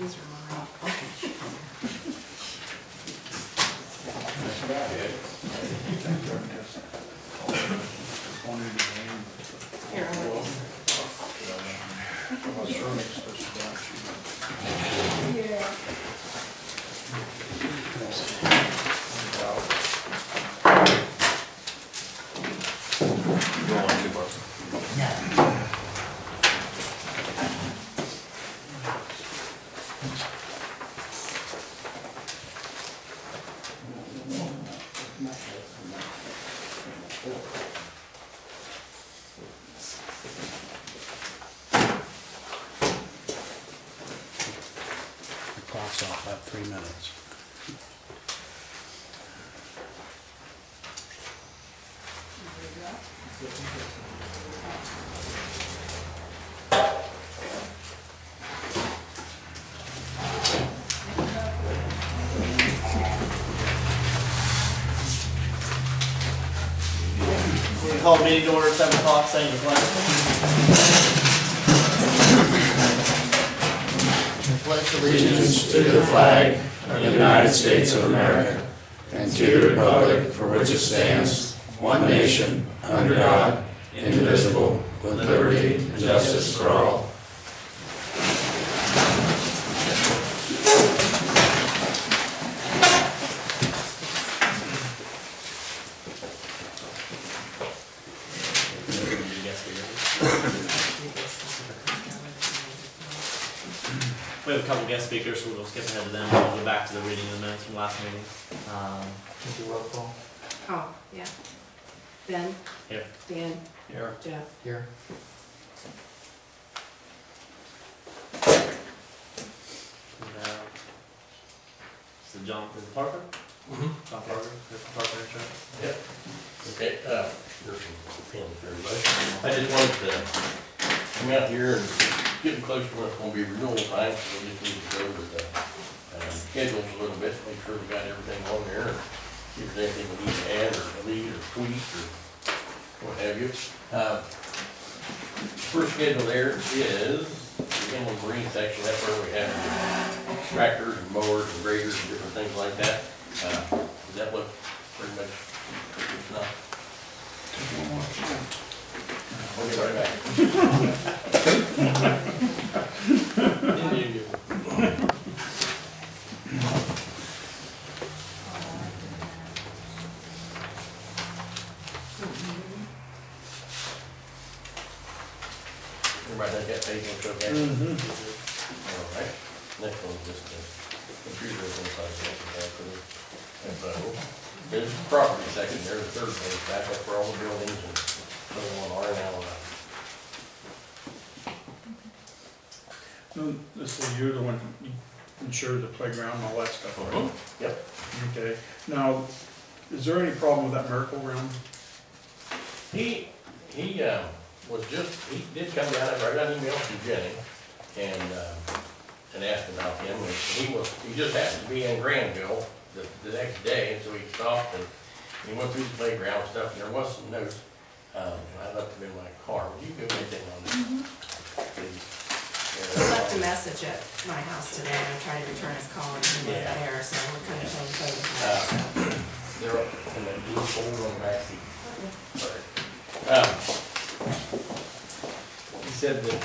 These are mine. That's about it. Here, I'll let you. Yeah. The clock's off about 3 minutes. We call the meeting to order at 7 o'clock, saying the pledge. Pledge Allegiance to the flag of the United States of America and to the republic for which it stands, one nation, under God, indivisible, with liberty and justice for all. We have a couple guest speakers, so we'll skip ahead to them. We'll go back to the reading of the minutes from last meeting. Roll call. Oh, yeah. Ben? Here. Dan? Here. Jeff? Here. So John, is it Parker? John Parker, Parker Insurance. Yep. Okay, here's some pins for everybody. I just wanted to come out here and getting close to when it's gonna be renewal time, so we just need to go with the schedules a little bit, make sure we got everything on there, and see if there's anything we need to add or delete or tweak or what have you. First schedule there is the inland marine section. That's where we have tractors and mowers and graders and different things like that. Does that look pretty much enough? We'll get right back. Everybody think that page looks okay? All right. Next one's just the computer inside the there's the property section there, the third page, back up for all the buildings and so on, R and L. No, this is you're the one who insured the playground and all that stuff, right? Yep. Okay. Now, is there any problem with that merry-go-round? He was just, he did come down, I got an email from Jenny and asked about him. He just happened to be in Granville the next day, and so he stopped and he went through the playground stuff, and there was some notes. And I left them in my car. Would you go anything on this, please? He left a message at my house today, and I tried to return his call, and he wasn't there, so we're kind of playing phone tag. They're up in the blue folder on the back seat. Sorry. He said that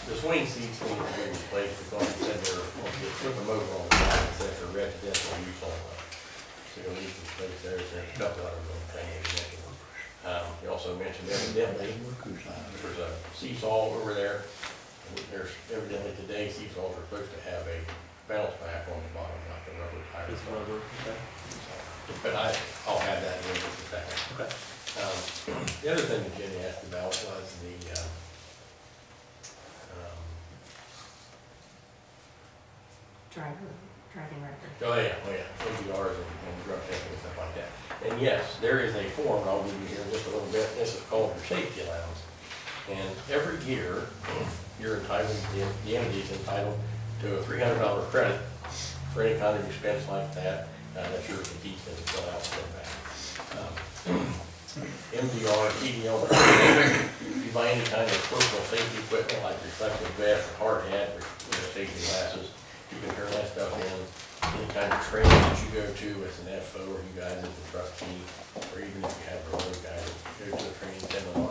the swing seats need to be replaced because he said they're going to flip them over on the side and set for residential use only. So you'll need some space there. There's a couple other little things. He also mentioned evidently there's a seesaw over there. There's evidently today seesaws are supposed to have a bounce back on the bottom, like a rubber tire. It's rubber, okay. But I'll have that in just a second. Okay. The other thing that Jenny asked about was the driving record. oh yeah, ADRs and drug testing and stuff like that. And yes, there is a form, and I'll give you here in just a little bit. This is called your safety allowance. And every year, you're entitled, the entity is entitled to a $300 credit for any kind of expense like that. That's yours to keep and fill out and send back. MDR, TDL, if you buy any kind of personal safety equipment like reflective vest, or hard hat, or safety glasses, you can turn that stuff in. Any kind of training that you go to as an FO or you guys as a trustee, or even if you have a road guy that go to a training seminar,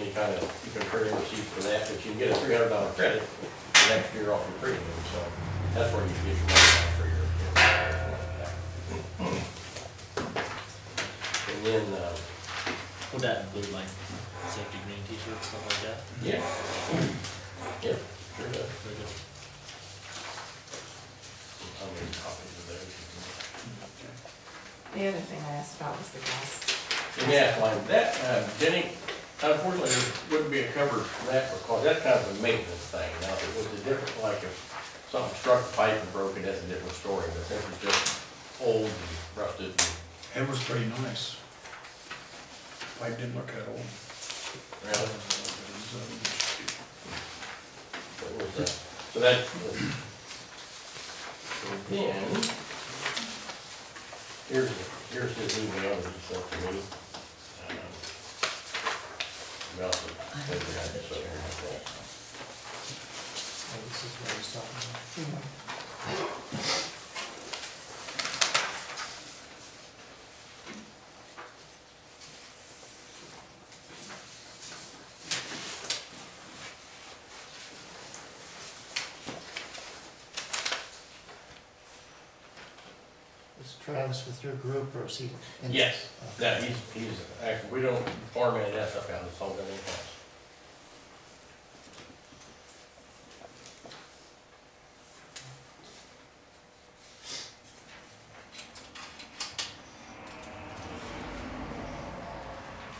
any kind of, you can print a receipt for that, but you can get a $300 credit the next year off your premium, so that's where you get your money back for your and then, Would that include like safety green t-shirts, stuff like that? yeah. Yep, sure does. Very good. I'll make copies of those. The other thing I asked about was the gas. And yeah, like that, Jenny, unfortunately, there wouldn't be a coverage for that because that's kind of a maintenance thing. Now, if it was a different, like if something struck the pipe and broke it, that's a different story. But since it's just old and rusted and, It was pretty nice. Pipe didn't look that old. well, so that, so then, here's his email that he sent to me. We also, so here, Oh, this is what he's talking about. Is Travis with your group or is he? yes, that, he's, actually, we don't farm any of that stuff out, it's all done in-house.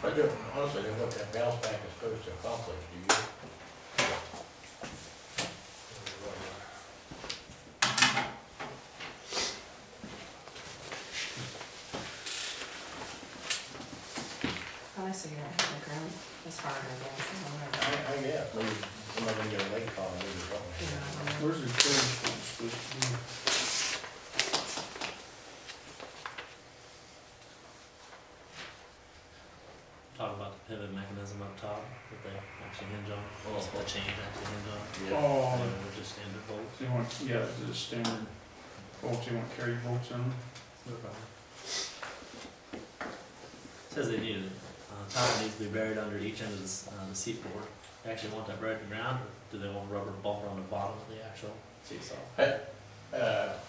I don't, honestly, I don't know what that bounce back is supposed to accomplish, do you? Honestly, you don't have the ground as hard, I guess, I don't know. I guess, maybe somebody can get a lake on it or something. You know, I don't know. Where's the clearance one supposed to be? Talk about the pivot mechanism up top that they actually hinge on, Oh. the chains actually hinge on. Yeah. Oh, They're just standard bolts. so you want, yeah, the standard bolts, you want carry bolts in them? No problem. Says they need it. Tile needs to be buried under each end of the seat board. They actually want that buried to the ground, or do they want rubber bumper on the bottom of the actual seat saw?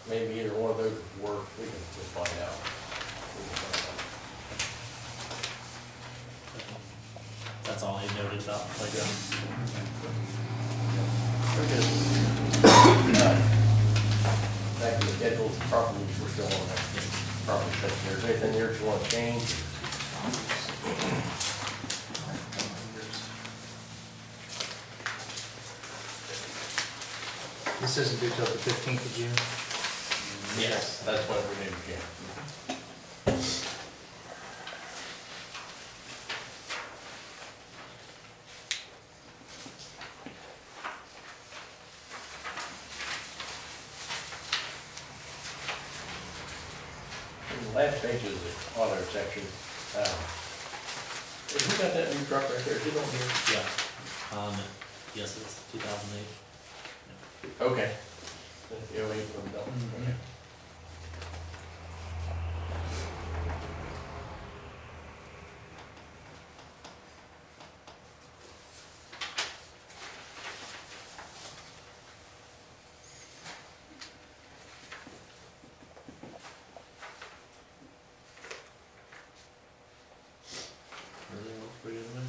Maybe either one of those would work, we can just find out. We can find out. That's all he noted about the playground. Back to the schedule, properly, we're still on that, properly, if there's anything there that you want to change, This isn't due till the 15th of June? yes, that's what we need to get. And the last page is the auto section. Have you got that new truck right there? Is it on here? Yeah. Yes, it's 2008. Okay. The 08 one, no. Okay. Everything looks pretty good to me.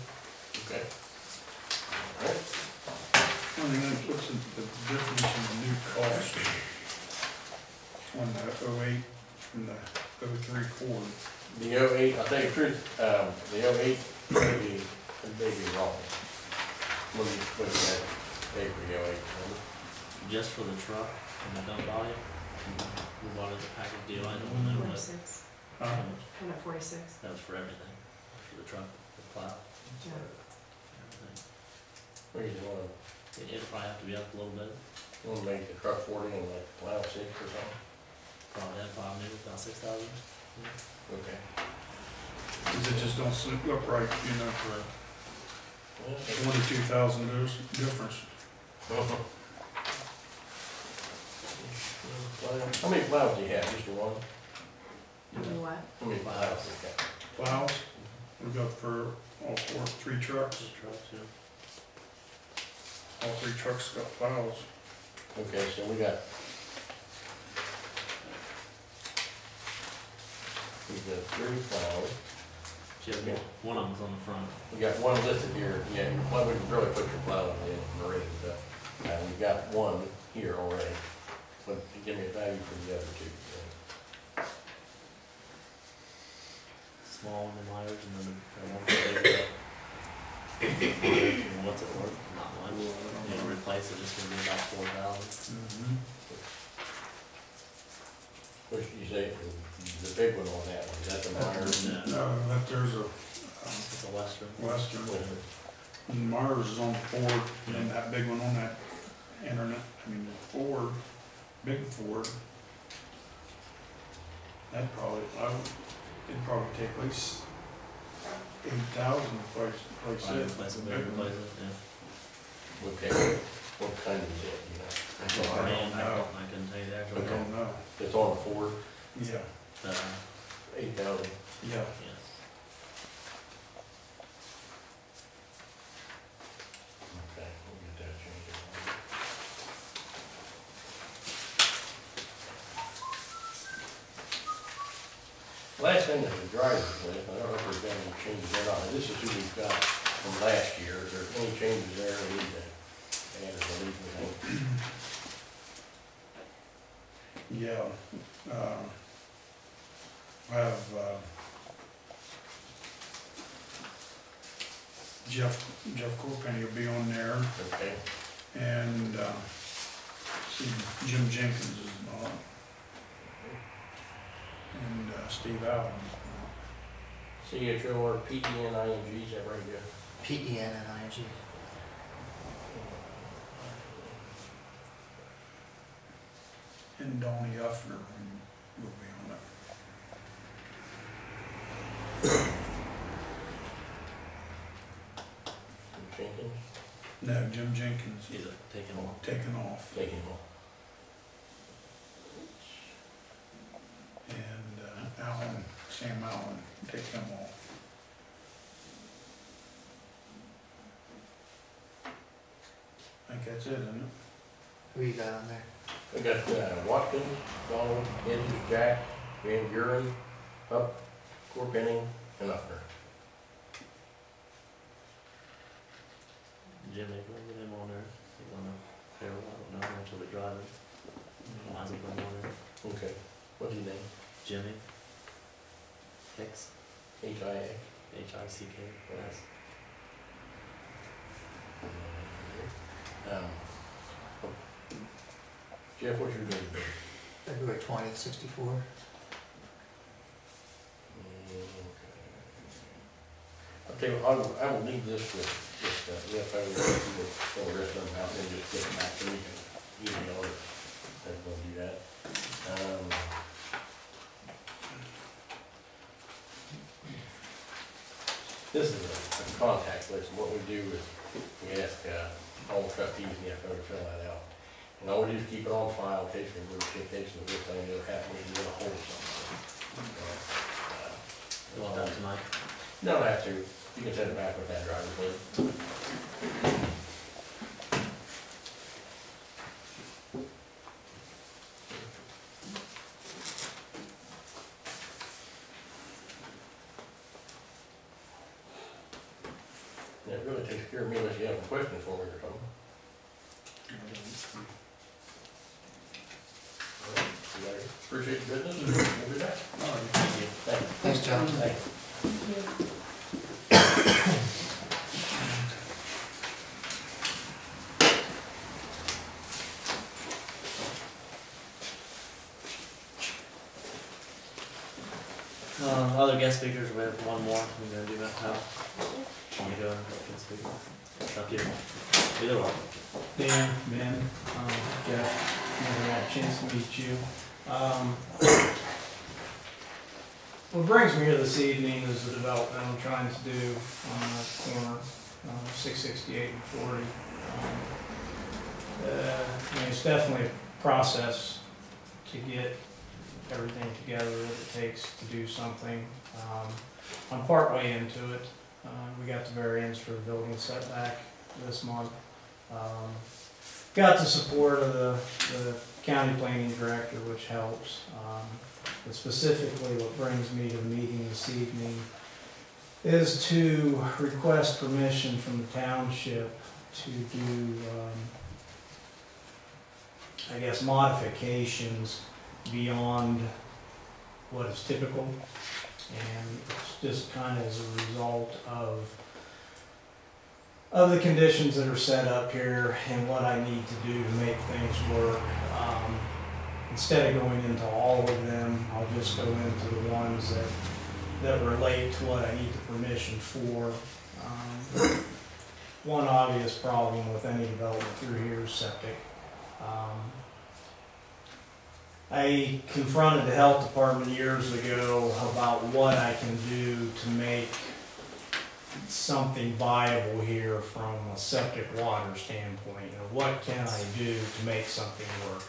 Okay. I mean, what's the difference in the new cost on the 08 from the 03 Ford? The 08, I'll tell you the truth, the 08 may be wrong. When you had paid for the 08, remember? Just for the truck and the dump body, we bought it as a package deal. I don't remember what. 46, Huh? how much. 146. That was for everything, for the truck, the plow, Yeah. everything. Maybe you want It'll probably have to be up a little bit. to make the truck 40 and like plow 6 or something? Probably had five, maybe about 6,000. Okay. Cause it just don't look right, you know, for Well, a $22,000 difference. okay. Well, how many plows do you have, just the one? You know what? How many plows do you have? Plows, we got for all three trucks. The trucks, yeah. All three trucks got plows. Okay, so we got 3 plows. Yeah, one of them's on the front. We got one listed here, yeah, well, we can really put your plow in the marine, but, we've got one here already. But give me a value for the other 2. Small one in Myers and then one for the and what's it worth? Not much. You know, replace it, just gonna be about 4,000. Which you say, the big one on that one, is that the Myers? Yeah. No, that there's a It's a Western. Western, and Myers is on the Ford, and that big one on that internet, I mean, the Ford, big Ford. That'd probably, it'd probably take at least 8,000 to replace Probably it. replace it, The maybe big one. replace it, yeah. Okay, what kind is it, you know? I don't know. I couldn't tell you the I actual. don't know. It's on the Ford, Yeah, 8,000. yeah. yes. Okay, we'll get that changed. Last thing is the driver's list, I don't know if there's been any changes there or not, this is who we've got from last year, is there any changes there we need to add or delete anything? Yeah, I have, Jeff Chorpenning will be on there, Okay, and, see, Jim Jenkins is not, and, Steve Allen is CHORPENING, is that right, Jeff? PENNING. not. And Donnie Uffner will be on it. Jenkins, No, Jim Jenkins He's taking one. taken off, taking one. and, Sam Allen, take them off. I think that's it, isn't it? Who you got on there? We got Watkins, Donald, Hedges, Jack, Van Buren, Hupp, Chorpenning, and Uffner. Jimmy, we'll get him on there. He's on the payroll, I don't know how much he'll be driving. Might as well put him on there. Okay, what's his name? Jimmy. Hicks, H-I-A. Hick, yes. Jeff, what's your date? February 20th, 64. I'll tell you, I will leave this with, Jeff, I will fill the rest of them out and just get them back to me and email it. I'm gonna do that. This is a contact list, and what we do is, we ask, all the trustees in the FO to fill that out. And all we do is keep it on file in case we move, in case of this thing ever happens, we get a hold of something. You want that tonight? No, don't have to, you can send it back with that driver's license. And it really takes care of me unless you have any questions for me or something. Appreciate your business, and we'll be back. All right. Thank you. Thanks, John. Thanks. Other guest speakers, we have one more, we're gonna do that now. Want to go and guest speaker? It's up to you. Either one. Dan, Ben, Jeff, never had a chance to meet you. What brings me here this evening is the development I'm trying to do on the corner, 668 and 40. I mean, it's definitely a process to get everything together that it takes to do something. I'm partway into it. We got the variance for the building setback this month. Got the support of the county planning director, which helps. But specifically what brings me to the meeting this evening is to request permission from the township to do, I guess, modifications beyond what is typical. And it's just kind of as a result of the conditions that are set up here and what I need to do to make things work. Instead of going into all of them, I'll just go into the ones that relate to what I need the permission for. One obvious problem with any development through here is septic. I confronted the health department years ago about what I can do to make something viable here from a septic water standpoint. You know, what can I do to make something work?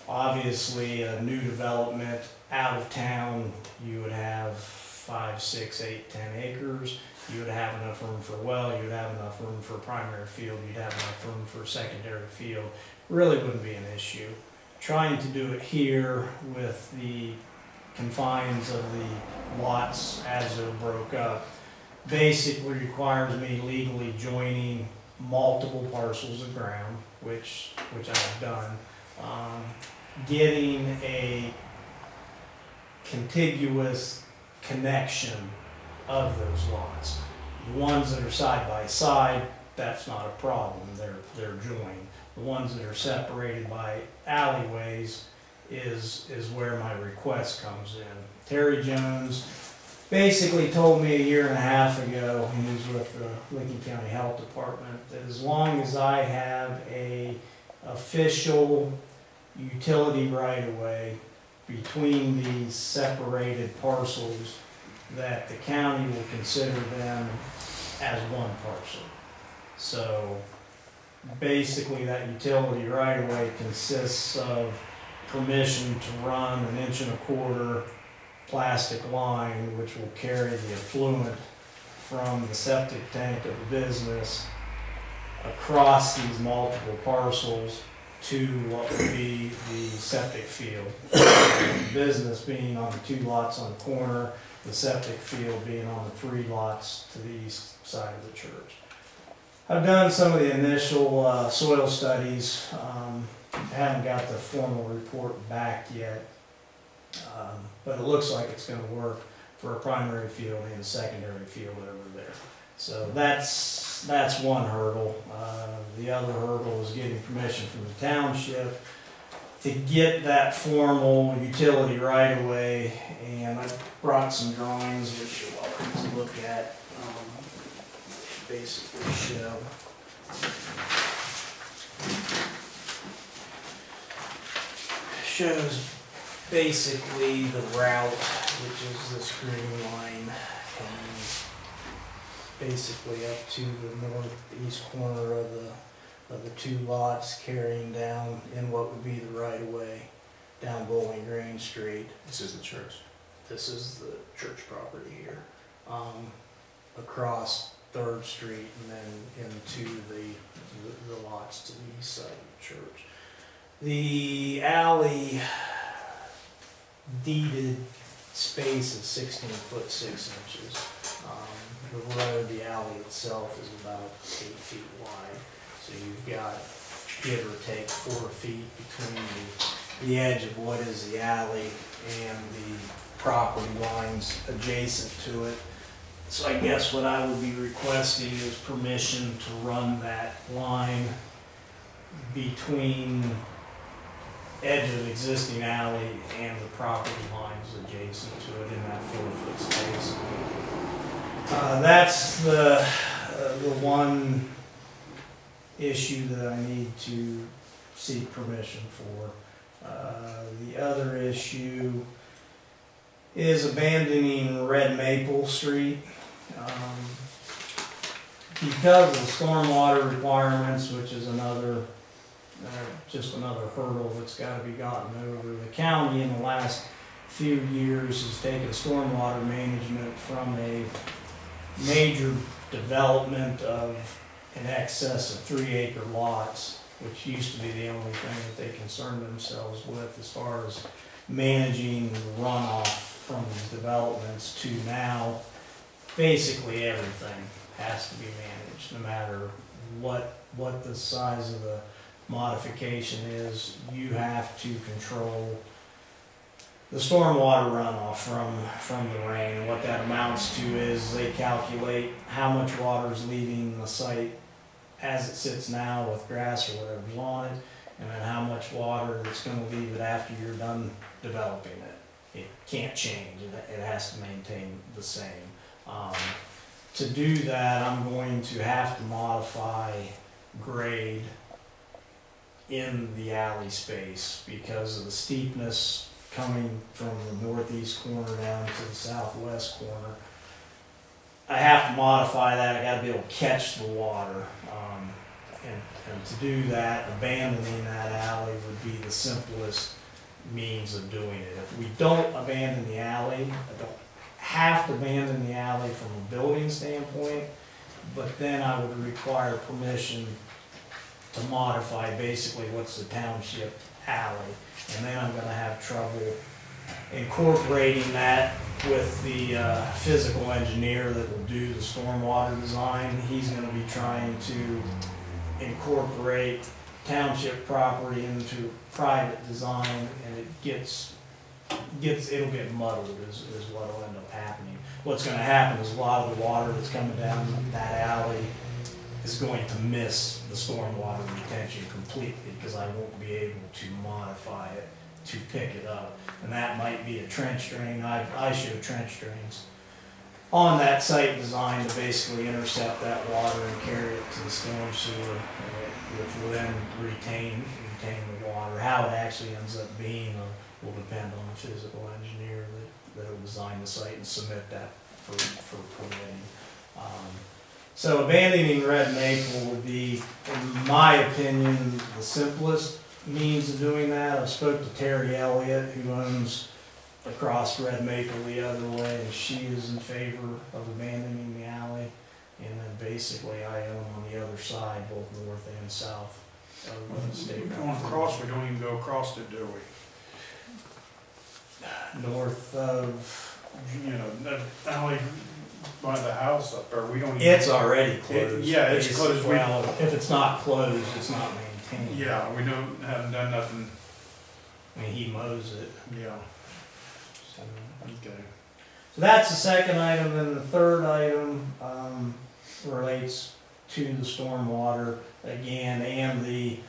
Obviously, a new development out of town, you would have 5, 6, 8, 10 acres. You would have enough room for a well, you would have enough room for a primary field, you'd have enough room for a secondary field. Really wouldn't be an issue. Trying to do it here with the confines of the lots as they're broke up basically requires me legally joining multiple parcels of ground, which I've done. Getting a contiguous connection of those lots. The ones that are side by side, that's not a problem, they're joined. The ones that are separated by alleyways is where my request comes in. Terry Jones basically told me a year and a half ago, he was with the Lincoln County Health Department, that as long as I have a official utility right-of-way between these separated parcels, that the county will consider them as one parcel. So basically that utility right-of-way consists of permission to run 1.25 inch plastic line which will carry the effluent from the septic tank of the business across these multiple parcels to what would be the septic field. The business being on the 2 lots on the corner, the septic field being on the 3 lots to the east side of the church. I've done some of the initial soil studies. I haven't got the formal report back yet, but it looks like it's going to work for a primary field and a secondary field over there. So that's one hurdle. The other hurdle is getting permission from the township to get that formal utility right-of-way, and I brought some drawings which you're welcome to look at. Basically shows basically the route, which is this green line coming basically up to the northeast corner of the 2 lots, carrying down in what would be the right of way down Bowling Green Street. This is the church. This is the church property here. Across 3rd Street and then into the lots to the east side of the church. The alley deeded space is 16 foot 6 inches. The road, the alley itself is about 8 feet wide. So you've got, give or take, 4 feet between the edge of what is the alley and the property lines adjacent to it. So I guess what I would be requesting is permission to run that line between edge of existing alley and the property lines adjacent to it in that 4 foot space. That's the one issue that I need to seek permission for. The other issue is abandoning Red Maple Street. Because of stormwater requirements, which is another just another hurdle that's gotta be gotten over. The county in the last few years has taken stormwater management from a major development of in excess of 3-acre lots, which used to be the only thing that they concerned themselves with as far as managing the runoff from these developments, to now basically everything has to be managed, no matter what the size of the modification is. You have to control the stormwater runoff from the rain. What that amounts to is they calculate how much water is leaving the site as it sits now with grass or whatever's on it, and then how much water it's going to leave it after you're done developing it. It can't change. It has to maintain the same. To do that, I'm going to have to modify grade in the alley space because of the steepness coming from the northeast corner down to the southwest corner. I have to modify that. I got to be able to catch the water, and to do that, abandoning that alley would be the simplest means of doing it. If we don't abandon the alley, I don't have to abandon the alley from a building standpoint, but then I would require permission to modify basically what's the township alley, and then I'm going to have trouble incorporating that with the physical engineer that will do the stormwater design. He's going to be trying to incorporate township property into private design, and it'll get muddled is what will end up happening. What's going to happen is a lot of the water that's coming down that alley is going to miss the stormwater retention completely because I won't be able to modify it to pick it up. And that might be a trench drain. I show trench drains on that site design to basically intercept that water and carry it to the storm sewer, which will then retain the water. How it actually ends up being will depend on the physical engineer that will design the site and submit that for permitting. So abandoning red maple would be, in my opinion, the simplest means of doing that. I spoke to Terry Elliott, who owns across Red Maple the other way, and she is in favor of abandoning the alley. And then basically I own on the other side, both north and south of the state. Going across, we don't even go across it, do we? North of, You know, that alley by the house up there, we don't even. it's already closed. Yeah, it's closed. Well, if it's not closed, it's not maintained. Yeah, we haven't done nothing. I mean, he mows it. Yeah, So. okay. So that's the second item. Then the third item relates to the stormwater again, and the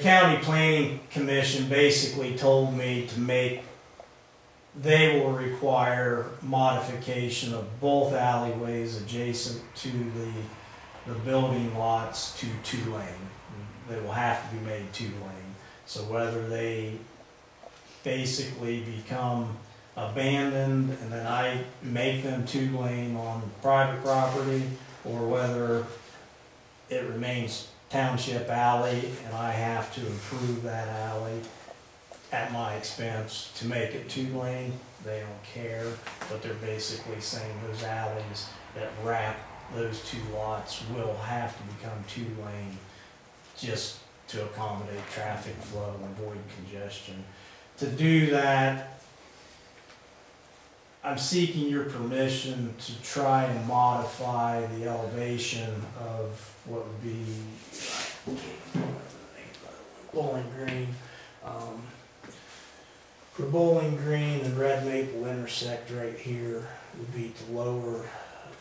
county planning commission basically told me to make. They will require modification of both alleyways adjacent to the building lots to 2-lane. They will have to be made 2-lane. So whether they basically become abandoned and then I make them 2-lane on private property, or whether it remains township alley and I have to improve that alley at my expense to make it 2-lane, they don't care, but they're basically saying those alleys that wrap those two lots will have to become 2-lane just to accommodate traffic flow and avoid congestion. To do that, I'm seeking your permission to try and modify the elevation of what would be Bowling Green. The Bowling Green and Red Maple intersect right here would be to lower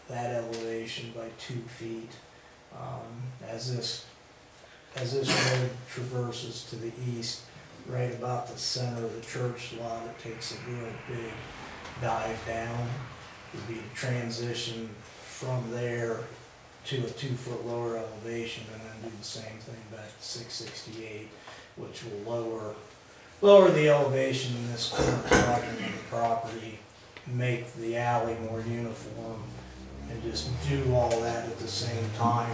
that elevation by 2 feet. As this road traverses to the east, right about the center of the church lot, it takes a real big dive down. It would be to transition from there to a 2-foot lower elevation and then do the same thing back to 668, which will lower the elevation in this corner quadrant of the property, make the alley more uniform, and just do all that at the same time,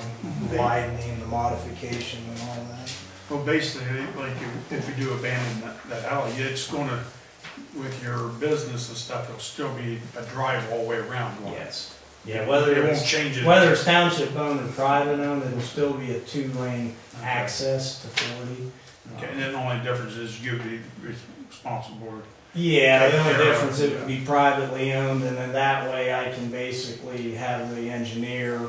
widening the modification and all that. Well, basically, like if you do abandon that alley, it's gonna, with your business and stuff, it'll still be a drive all the way around. won't it? Yes. Yeah, whether It won't it's, change it. whether it's township owned or private owned, it'll still be a 2-lane access to 40. Okay, and then the only difference is you'll be responsible. Yeah, the only Take care of difference, it, it would be privately owned, and then that way I can basically have the engineer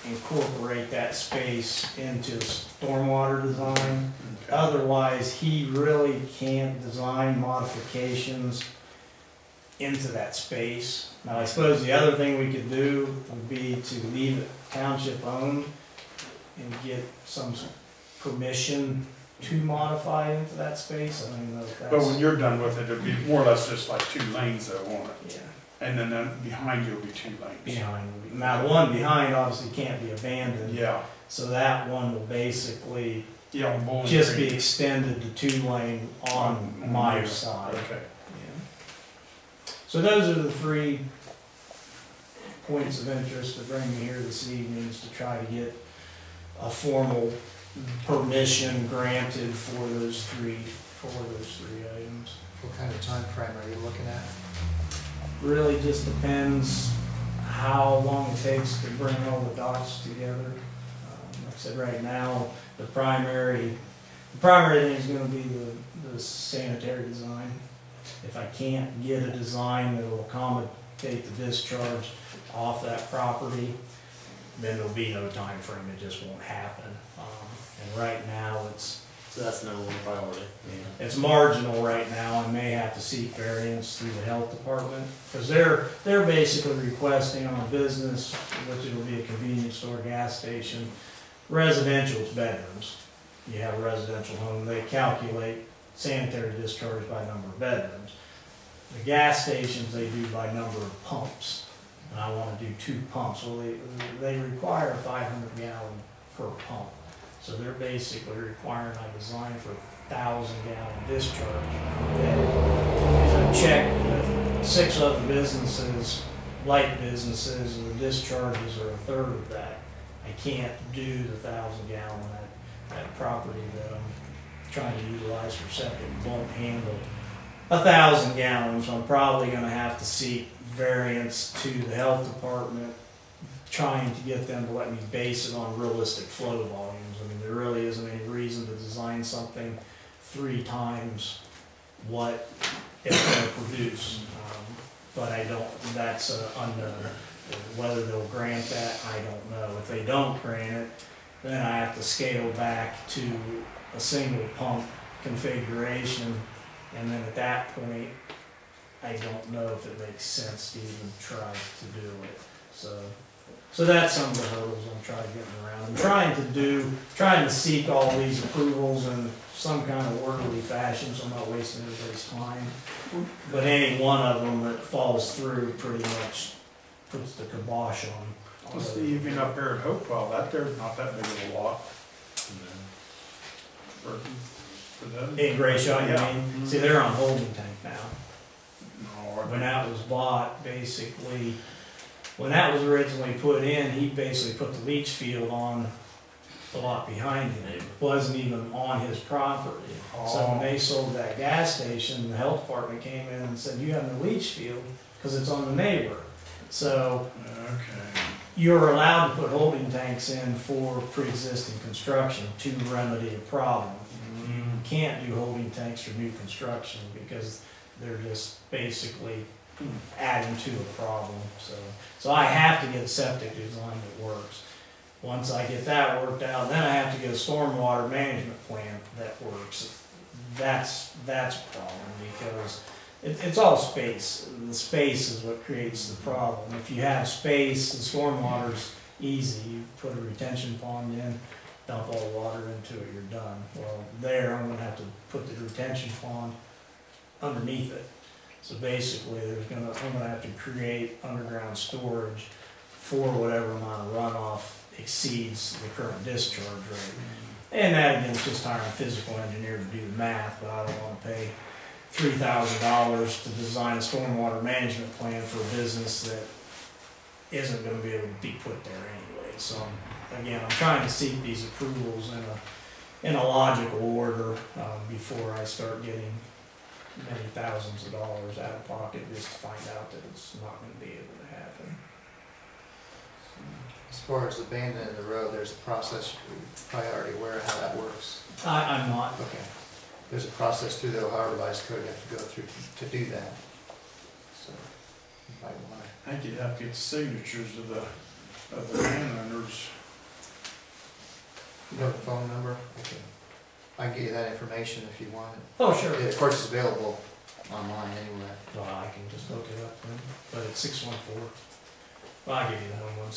incorporate that space into the stormwater design. Okay. Otherwise, he really can't design modifications into that space. Now, I suppose the other thing we could do would be to leave it township owned and get some permission to modify into that space. I don't know if that's. But when you're done with it, it'll be more or less just like 2 lanes though, won't it? Yeah, And then behind you will be 2 lanes. behind. Now, the one behind obviously can't be abandoned. Yeah, So that one will basically yeah, on Bowling just Green. be extended to 2-lane on my your- side. Okay. Yeah. So those are the 3 points of interest that bring me here this evening, is to try to get a formal permission granted for those three items. What kind of time frame are you looking at? Really just depends how long it takes to bring all the dots together. Like I said, right now, the primary thing is gonna be the sanitary design. If I can't get a design that will accommodate the discharge off that property, then there'll be no time frame. It just won't happen. And right now, So that's number one priority. it's marginal right now. I may have to seek variance through the health department, because they're basically requesting on a business, which it'll be a convenience store, gas station, residential's bedrooms. You have a residential home, they calculate sanitary discharge by number of bedrooms. The gas stations, they do by number of pumps, and I want to do 2 pumps. Well, they require 500 gallon per pump. So they're basically requiring I design for 1,000 gallon discharge per day. I checked with 6 other businesses, light businesses, and the discharges are 1/3 of that. I can't do the 1,000 gallon. That property that I'm trying to utilize for septic won't handle 1,000 gallons. So I'm probably going to have to seek variance to the health department, trying to get them to let me base it on realistic flow volumes. I mean, there really isn't any reason to design something 3 times what it's going to produce. But I don't, that's an unknown. Whether they'll grant that, I don't know. If they don't grant it, then I have to scale back to a single pump configuration. And then at that point, I don't know if it makes sense to even try to do it. So that's some of the hurdles I'm trying to get around. I'm trying to seek all these approvals in some kind of orderly fashion, so I'm not wasting everybody's time. But any one of them that falls through pretty much puts the kibosh on. What's the even up there at Hopewell? That there's not that big of a lot. For them. In Gray Shot, you Yeah. mean? See, they're on holding tank now. No, When that was bought, basically, when that was originally put in, he basically put the leach field on the lot behind him. It wasn't even on his property. So when they sold that gas station, the health department came in and said, you have no leach field because it's on the neighbor. So okay. you're allowed to put holding tanks in for pre-existing construction to remedy a problem. You can't do holding tanks for new construction because they're just basically adding to a problem. So I have to get a septic design that works. Once I get that worked out, then I have to get a stormwater management plan that works. That's a problem because it's all space. The space is what creates the problem. If you have space, the stormwater's easy. You put a retention pond in, dump all the water into it, you're done. Well, there I'm gonna have to put the retention pond underneath it. So basically, I'm gonna have to create underground storage for whatever amount of runoff exceeds the current discharge rate. And that again is just hiring a physical engineer to do the math, but I don't wanna pay $3,000 to design a stormwater management plan for a business that isn't gonna be able to be put there anyway. So again, I'm trying to seek these approvals in a logical order, before I start getting many thousands of dollars out of pocket just to find out that it's not gonna be able to happen. As far as abandoning the road, there's a process, you're probably already aware of how that works. I'm not. Okay. There's a process through the Ohio Revised Code you have to go through to do that. So, you might want to. I think you'd have to get the signatures of the landowners. You know the phone number? Okay. I can get you that information if you want it. Oh, sure. Yeah, of course, it's available online anyway. Well, I can just look it up then, but it's 614. Well, I'll give you the home one,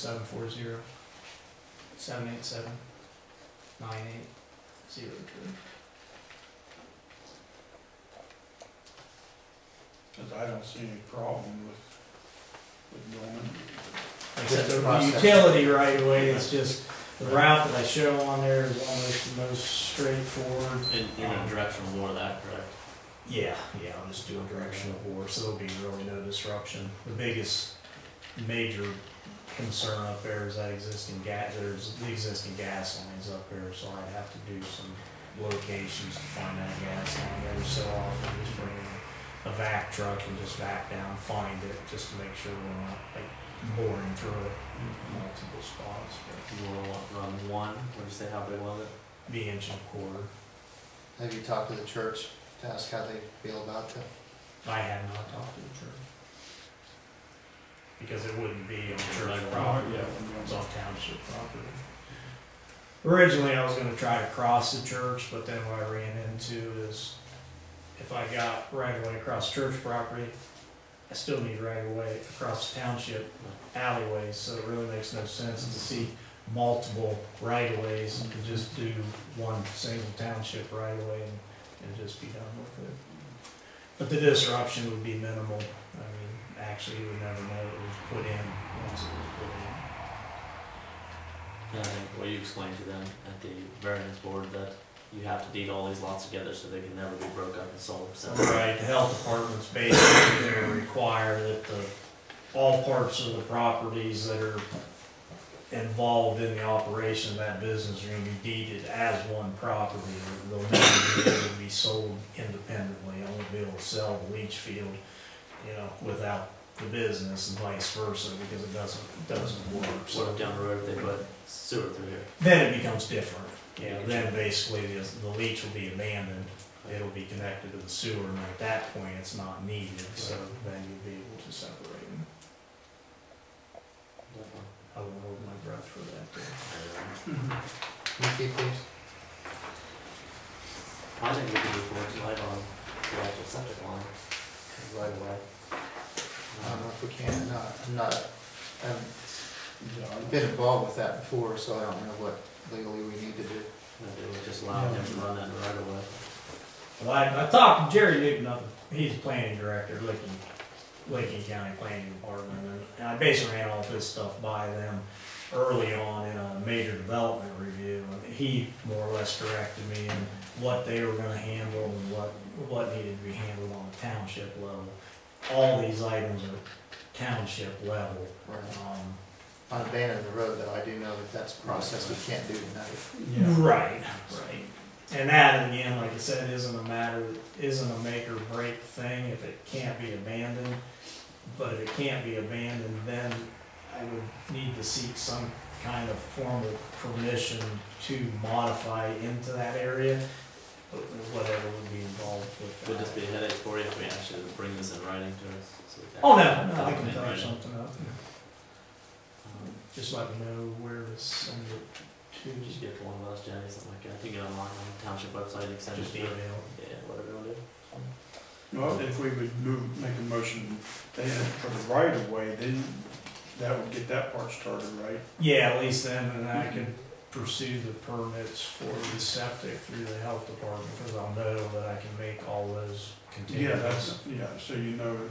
740-787-9802. Because I don't see any problem with doing it. Except the the process. utility right away, it's just, the route that I show on there is almost the most straightforward. And you're gonna directional more of that, correct? Yeah, I'll just do a directional bore, so there'll be really no disruption. The biggest major concern up there is that existing there's the existing gas lines up there, so I'd have to do some locations to find that gas line every so often, just bring in a vac truck and just vac down, find it, just to make sure we're not like boring through it in multiple spots. But You wanna run one, what'd you say, how big was it? the inch and a quarter. Have you talked to the church to ask how they feel about that? I have not talked to the church. Because it wouldn't be on church Right. property, Yeah. it's on township property. Originally, I was gonna try to cross the church, but then what I ran into is if I got right away across church property, I still need right away across the township alleyways, so it really makes no sense to see multiple right of ways and just do one single township right of way and just be done with it. But the disruption would be minimal. I mean, actually, you would never know it was put in once it was put in. Yeah, I think what you explained to them at the variance board, that you have to deed all these lots together so they can never be broke up and sold separately. Right, the health department's basically gonna require that all parts of the properties that are involved in the operation of that business are gonna be deeded as one property. They'll never be able to be sold independently. I won't be able to sell the leach field, without the business and vice versa, because it doesn't work. What So if down the road if they put sewer through here? then it becomes different. Then basically the leach will be abandoned. It'll be connected to the sewer, and at that point, it's not needed, so then you'll be able to separate them. I won't hold my breath for that. Nikki, please. I think we can move forward tonight on the actual septic line, right away. I don't know if we can or not. I haven't Yeah, been involved with that before, so I don't know what legally we need to do. Maybe we'll just allow him to run that right away. Well, I talked to Jerry Newton, he's the planning director, Licking County Planning Department, and I basically ran all this stuff by them early on in a major development review, and he more or less directed me in what they were gonna handle and what needed to be handled on the township level. All these items are township level. On abandoning the road, though, I do know that that's a process we can't do tonight. Right. And that, again, like I said, isn't a make or break thing if it can't be abandoned. But if it can't be abandoned, then I would need to seek some kind of formal permission to modify into that area, whatever would be involved with that. Would this be a headache for you if we actually bring this in writing to us? So we can Oh, no, actually I can document type writing? something up. Just let me know where to send it Just to. get to one of us, Jenny, something like that. You can get online on the township website, you can send it Just to email. Yeah, whatever you want to do. Well, if we would make a motion, they had for the right of way, then that would get that part started, right? Yeah, at least then, and I could pursue the permits for the septic through the health department, because I'll know that I can make all those Yeah, continuous. so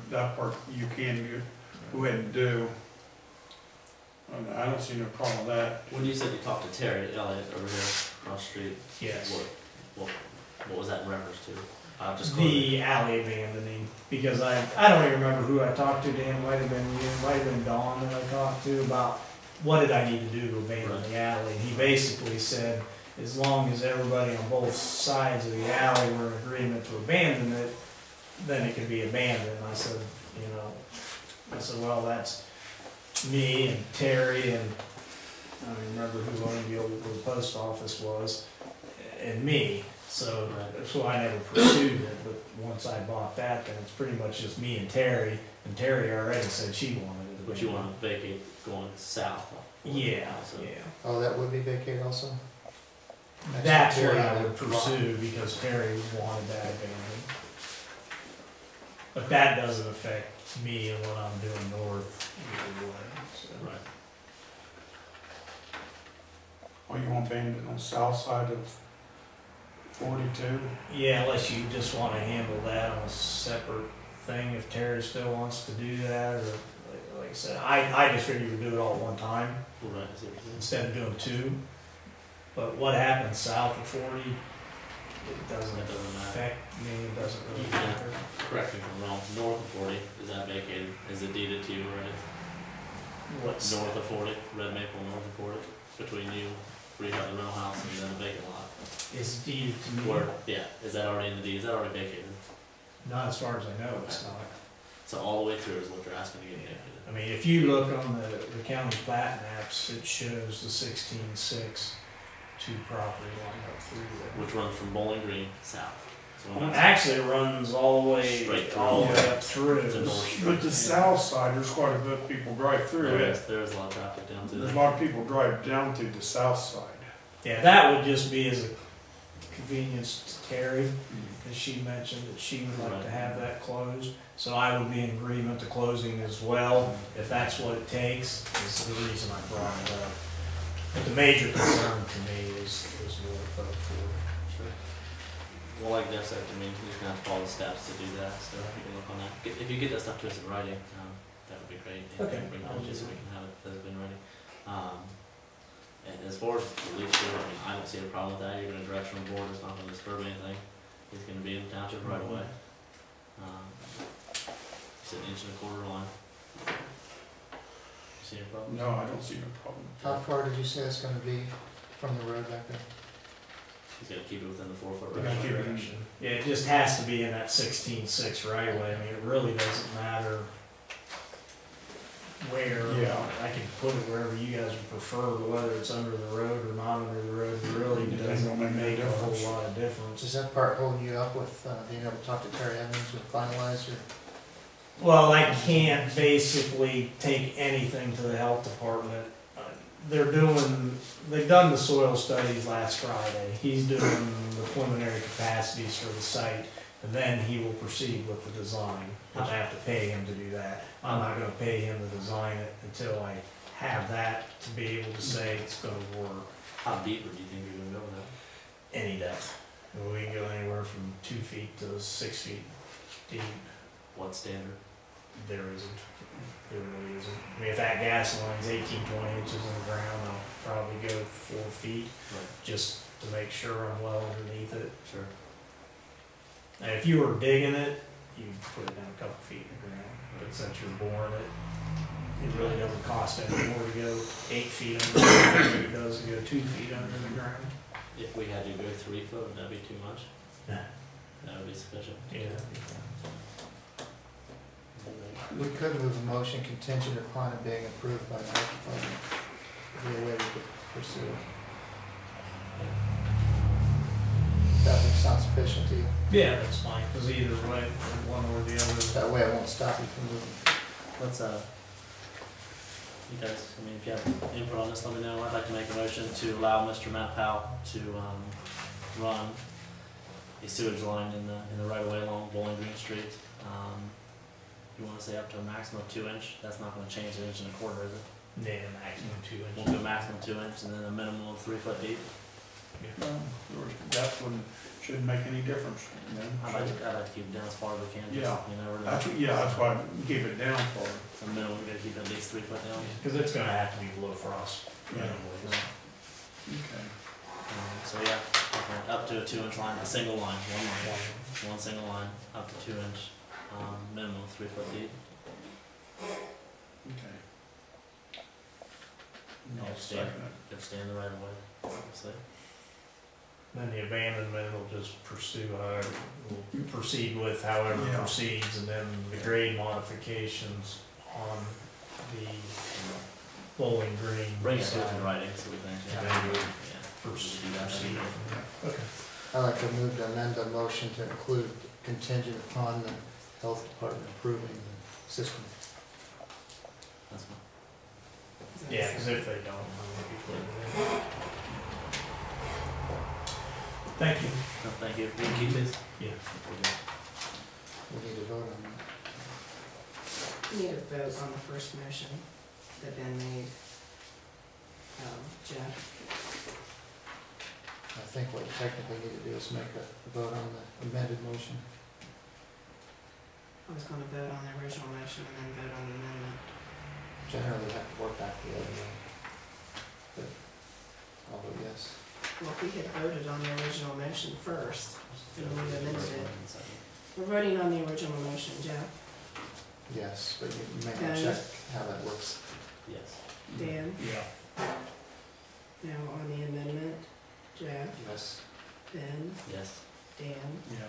that part you can go ahead and do. And I don't see no problem with that. When you said you talked to Terry Elliott over here across the street, Yes. what was that in reference to? Just The alley abandoning, because I don't even remember who I talked to, Dan, might have been you, might have been Dawn that I talked to about what did I need to do to abandon the alley. And he basically said, as long as everybody on both sides of the alley were in agreement to abandon it, then it can be abandoned. And I said, well, that's me and Terry and I don't remember who owned the old post office was, and me. So that's why I never pursued it. But once I bought that, then it's pretty much just me and Terry Terry already said she wanted it. But you want to vacate going south? Yeah, So- yeah. Oh, that would be vacated also? That's what Terry I had would a pursue, because Terry wanted that abandoned. But that doesn't affect me and what I'm doing north either way, so. Right. Or you want abandoned on the south side of 42? Yeah, unless you just wanna handle that on a separate thing, if Terry still wants to do that, or like I said, I just figured we'd do it all at one time, Right, I see what you're saying. instead of doing two. But what happens south of 40, it doesn't That doesn't matter. affect me, it doesn't really Yeah. matter. Correct me if I'm wrong, north of 40, is that vacated? Is it deeded to you already? What's North of 40, Red Maple, north of 40, between you, where you got the rental house and then a vacant lot? is deeded to me? Where, yeah, is that already in the deed, is that already vacated? Not as far as I know, it's not. So all the way through is what you're asking to get vacated? I mean, if you look on the county plat maps, it shows the 16-6 two property line up through there. Which runs from Bowling Green south. So when I- Actually, it runs all the way, Straight through. all the way up through. It's a north But the south side, there's quite a bit of people drive through There it. is, there is a lot of traffic down through There's a there. lot of people drive down through the south side. Yeah, that would just be as a convenience to Terry, because she mentioned that she would like to have that closed. So I would be in agreement to closing as well, if that's what it takes, is the reason I brought it up. But the major concern to me is north of 40. Sure. Well, like Jeff said, I mean, you're gonna have to follow the steps to do that, so you can look on that. If you get that stuff to us in writing, that would be great. And Okay. Bring it I'll up just so do we can have it as been ready. And as far as the lease here, I mean, I don't see a problem with that. You're gonna direct from the board, it's not gonna disturb anything. He's gonna be in the township right away. It's an inch and a quarter line. You see any problem? No, I don't see no problem. How far did you say it's gonna be from the road back there? He's gotta keep it within the 4-foot We range. gotta keep it in. Yeah, it just has to be in that 16-6 right away. I mean, it really doesn't matter where. Yeah. I can put it wherever you guys would prefer, but whether it's under the road or not under the road, it really It doesn't don't make any make a whole difference. lot of difference. Is that part holding you up with being able to talk to Terry Evans and finalize your? Well, I can't basically take anything to the health department. They've done the soil studies last Friday. He's doing the preliminary capacities for the site, and then he will proceed with the design. But I have to pay him to do that. I'm not gonna pay him to design it until I have that to be able to say it's gonna work How deep would you think you're gonna go with that? any depth. And we can go anywhere from 2 feet to 6 feet deep. What standard? There isn't. There really isn't. I mean, if that gas line's 18-20 inches in the ground, I'll probably go 4 feet, Right. just to make sure I'm well underneath it. Sure. And if you were digging it, you'd put it down a couple feet in the ground. But since you're boring it, it really doesn't cost any more to go 8 feet under the ground than it does to go 2 feet under the ground. If we had to go 3 foot, would that be too much? Nah. That would be sufficient. Yeah. We could move a motion contingent upon it being approved by the health department. Be a way we could pursue it. That would sound sufficient to you? Yeah, that's fine, because either way, one or the other. That way I won't stop you from moving. Let's, you guys, I mean, if you have input on this, let me know. I'd like to make a motion to allow Mr. Matt Powell to, run a sewage line in the right of way along Bowling Green Street. You wanna say up to a maximum of 2 inch? That's not gonna change an inch and a quarter, is it? Yeah, maximum 2 We'll inches. go maximum 2 inch and then a minimum of 3 foot deep. That wouldn't, shouldn't make any difference, you know? I'd like to keep it down as far as we can, just, Yeah. you never know. That's why I keep it down for it. So minimum, we gotta keep it at least 3 foot down. Because it's gonna have to be below frost. Yeah. anyways. Okay. So yeah, okay, up to a 2 inch line, a single line, one single line, up to 2 inch, minimum of 3 foot deep. Okay. Yeah, I'll second it. Gotta stay in the right of way, obviously. Then the abandonment will just pursue however, will proceed with however Yeah. proceeds, and then the grade modifications on the Bowling Green. Bring it to side. us in writing, so we can, Yeah. yeah. Proceed Do that. from there. Okay. I'd like to move to amend the motion to include contingent upon the health department approving the system. That's fine. Is that Yeah, the because same? if they don't, we'll be putting it in. Thank you. No, thank you. Will you keep this? Yeah. We need to vote on that. We need a vote on the first motion that Ben made. Jeff, I think what you technically need to do is make a vote on the amended motion. I was gonna vote on the original motion and then vote on the amendment. Generally, we have to work back the other way. But I'll vote yes. Well, if we had voted on the original motion first, and we amended it. We're voting on the original motion, Jeff, Yes, but you may want to Okay. check how that works. Yes. Dan, Yeah. now on the amendment, Jeff, Yes. Ben, Yes. Dan. Yeah.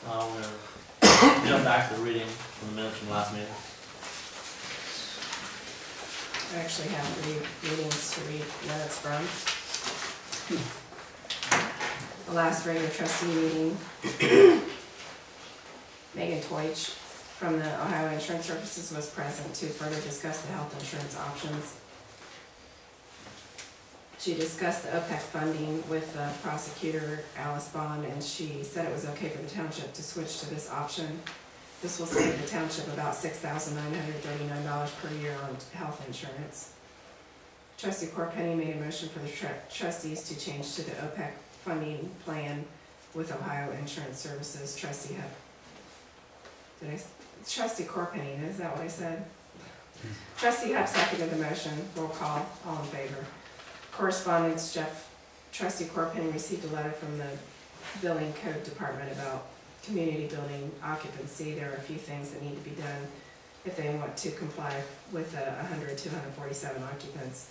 I'm gonna jump back to the reading from the minutes from last meeting. I actually have 3 readings to read minutes from. The last regular trustee meeting, Megan Teutsch from the Ohio Insurance Services was present to further discuss the health insurance options. She discussed the OPEC funding with the prosecutor, Alice Bond, and she said it was okay for the township to switch to this option. This will save the township about $6,939 per year on health insurance. Trustee Chorpenning made a motion for the trustees to change to the OPEC funding plan with Ohio Insurance Services. Trustee Chorpenning, is that what I said? Trustee Hupp seconded the motion. Roll call, all in favor. Correspondence, Trustee Chorpenning received a letter from the Building Code Department about community building occupancy. There are a few things that need to be done if they want to comply with 100 to 147 occupants.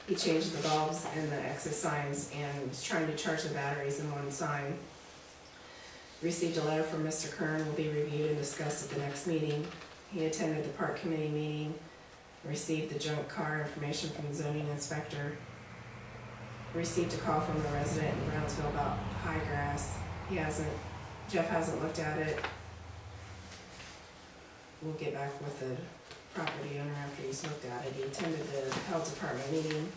He changed the bulbs and the exit signs and was trying to charge the batteries in one sign. Received a letter from Mr. Kern, will be reviewed and discussed at the next meeting. He attended the park committee meeting, received the junk car information from the zoning inspector. Received a call from a resident in Brownsville about high grass. Jeff hasn't looked at it. We'll get back with the property owner after he's looked at it. He attended the health department meeting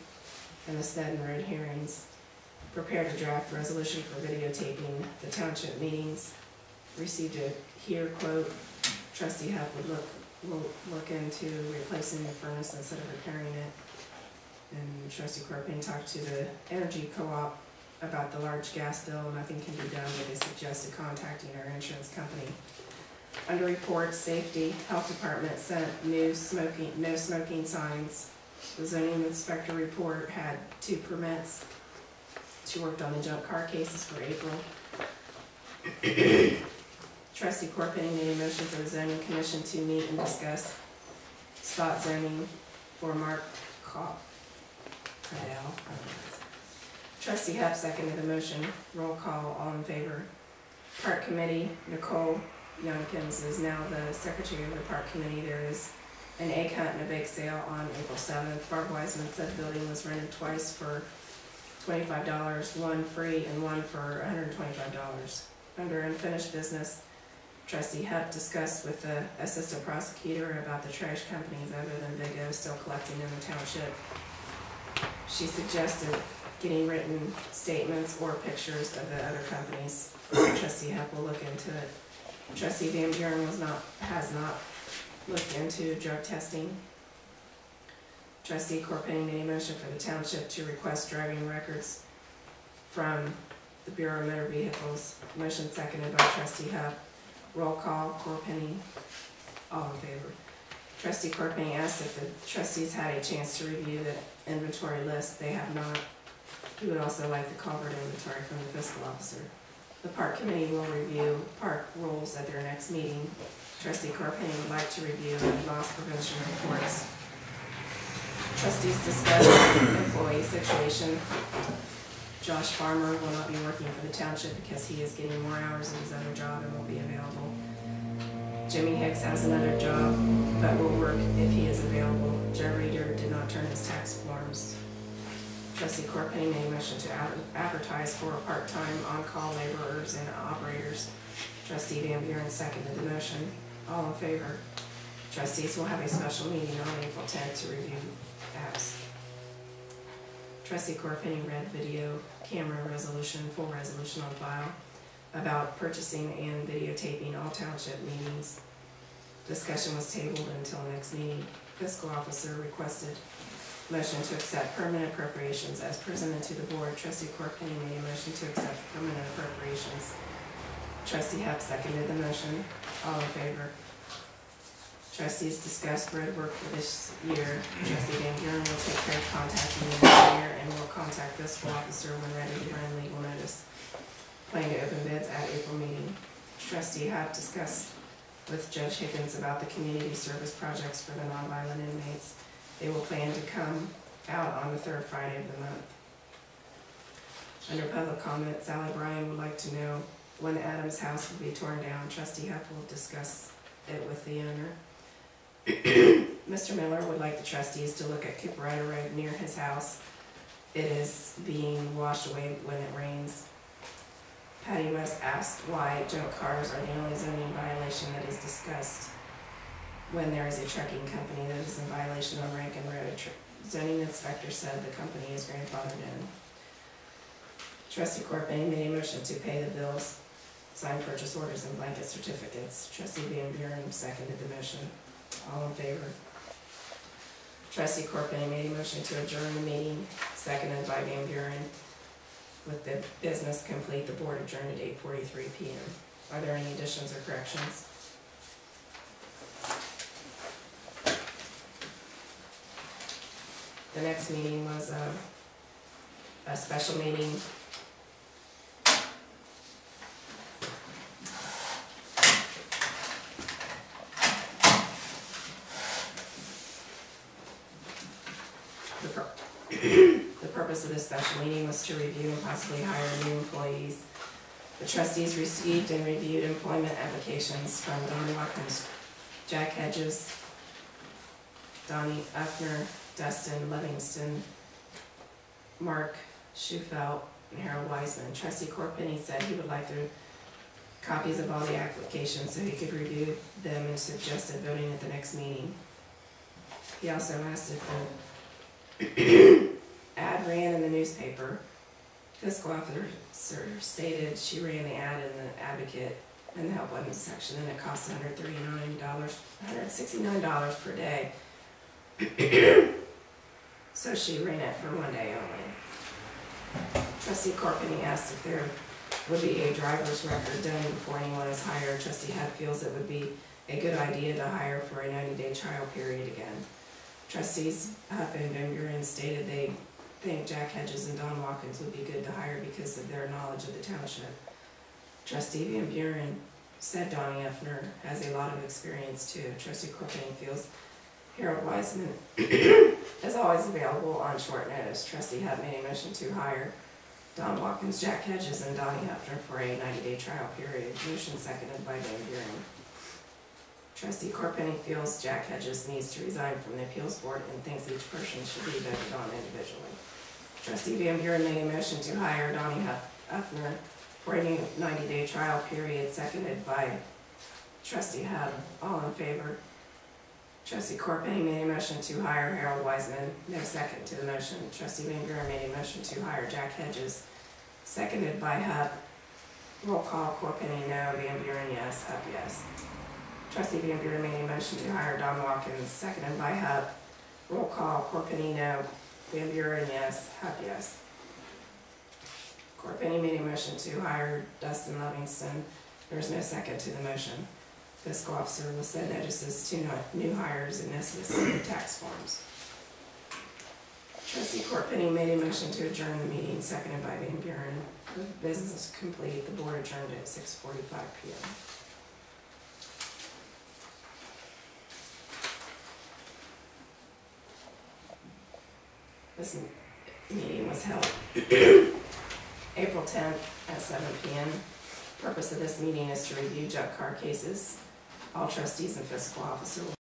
and the Sneddon Road hearings. Prepared a draft resolution for videotaping the township meetings. Received a HERE quote. Trustee Hupp will look into replacing the furnace instead of repairing it. And Trustee Chorpenning talked to the energy co-op about the large gas bill. Nothing can be done, but they suggested contacting our insurance company. Under reports, safety, health department sent no smoking signs. The zoning inspector report had 2 permits. She worked on the junk car cases for April. Trustee Chorpenning made a motion for the zoning commission to meet and discuss spot zoning for Mark Cop. Trustee Hupp seconded the motion. Roll call, all in favor. Park committee, Nicole Youngkins is now the secretary of the park committee. There is an egg hunt and a bake sale on April 7th. Barb Wiseman said the building was rented twice for $25, one free and one for $125. Under unfinished business, Trustee Hupp discussed with the assistant prosecutor about the trash companies other than Big O still collecting in the township. She suggested getting written statements or pictures of the other companies. Trustee Hupp will look into it. Trustee Van Buren has not looked into drug testing. Trustee Chorpenning made a motion for the township to request driving records from the Bureau of Motor Vehicles. Motion seconded by trustee Hub. Roll call, Chorpenning. All in favor. Trustee Chorpenning asked if the trustees had a chance to review the inventory list. They have not. He would also like the culvert inventory from the fiscal officer. The park committee will review park rules at their next meeting. Trustee Chorpenning would like to review the loss prevention reports. Trustees discussed the employee situation. Josh Farmer will not be working for the township because he is getting more hours in his other job and will be available. Jimmy Hicks has another job, but will work if he is available. Joe Reeder did not turn his tax forms. Trustee Chorpenning made a motion to advertise for part-time on-call laborers and operators. Trustee Van Buren seconded the motion. All in favor? Trustees will have a special meeting on April 10th to review apps. Trustee Chorpenning read video camera resolution, full resolution on file about purchasing and videotaping all township meetings. Discussion was tabled until next meeting. Fiscal officer requested motion to accept permanent appropriations as presented to the board. Trustee Chorpenning made a motion to accept permanent appropriations. Trustee Hepp seconded the motion. All in favor? Trustees discussed road work for this year. Trustee Van Buren will take care of contacting the engineer and will contact the fiscal officer when ready to run legal notice. Plan to open bids at April meeting. Trustee Hepp discussed with Judge Higgins about the community service projects for the nonviolent inmates. They will plan to come out on the third Friday of the month. Under public comment, Sally Bryan would like to know when Adams' house will be torn down. Trustee Hepp will discuss it with the owner. Mr. Miller would like the trustees to look at Cooper Rider Road near his house. It is being washed away when it rains. Patty West asked why junk cars are the only zoning violation that is discussed when there is a trucking company that is in violation on Rankin Road. Zoning inspector said the company is grandfathered in. Trustee Chorpenning made a motion to pay the bills, sign purchase orders, and blanket certificates. Trustee Van Buren seconded the motion. All in favor? Trustee Chorpenning made a motion to adjourn the meeting, seconded by Van Buren. With the business complete, the board adjourned at 8:43 p.m. Are there any additions or corrections? The next meeting was a special meeting. The purpose of this special meeting was to review and possibly hire new employees. The trustees received and reviewed employment applications from Don Watkins, Jack Hedges, Donnie Uffner, Dustin Livingston, Mark Schufelt, and Harold Wiseman. Trustee Chorpenning said he would like copies of all the applications so he could review them and suggested voting at the next meeting. He also asked if the ad ran in the newspaper. Fiscal officer stated she ran the ad in the Advocate in the Help Wanted section, and it cost $169 per day. So she ran it for one day only. Trustee Chorpenning asked if there would be a driver's record done before anyone is hired. Trustee Hepp feels it would be a good idea to hire for a 90-day trial period again. Trustees Hepp and Van Buren stated they think Jack Hedges and Don Watkins would be good to hire because of their knowledge of the township. Trustee Van Buren said Donnie Uffner has a lot of experience too. Trustee Chorpenning feels Harold Wiseman is always available on short notice. Trustee Hepp made a motion to hire Don Watkins, Jack Hedges, and Donnie Uffner for a 90-day trial period. Motion seconded by Van Buren. Trustee Chorpenning feels Jack Hedges needs to resign from the appeals board and thinks each person should be voted on individually. Trustee Van Buren made a motion to hire Donnie Uffner for a 90-day trial period, seconded by Trustee Hepp. All in favor? Trustee Chorpenning made a motion to hire Harold Wiseman. No second to the motion. Trustee Van Buren made a motion to hire Jack Hedges, seconded by Hepp. Roll call. Chorpenning no. Van Buren yes. Hepp yes. Trustee Van Buren made a motion to hire Don Watkins, seconded by Hepp. Roll call. Chorpenning no. Van Buren yes. Hepp yes. Chorpenning made a motion to hire Dustin Livingston. There's no second to the motion. Fiscal officer will send notices to new hires and necessary tax forms. Trustee Chorpenning made a motion to adjourn the meeting, seconded by Van Buren. The business is complete. The board adjourned at 6:45 p.m. This meeting was held April 10th at 7 p.m. Purpose of this meeting is to review junk car cases. All trustees and fiscal officer will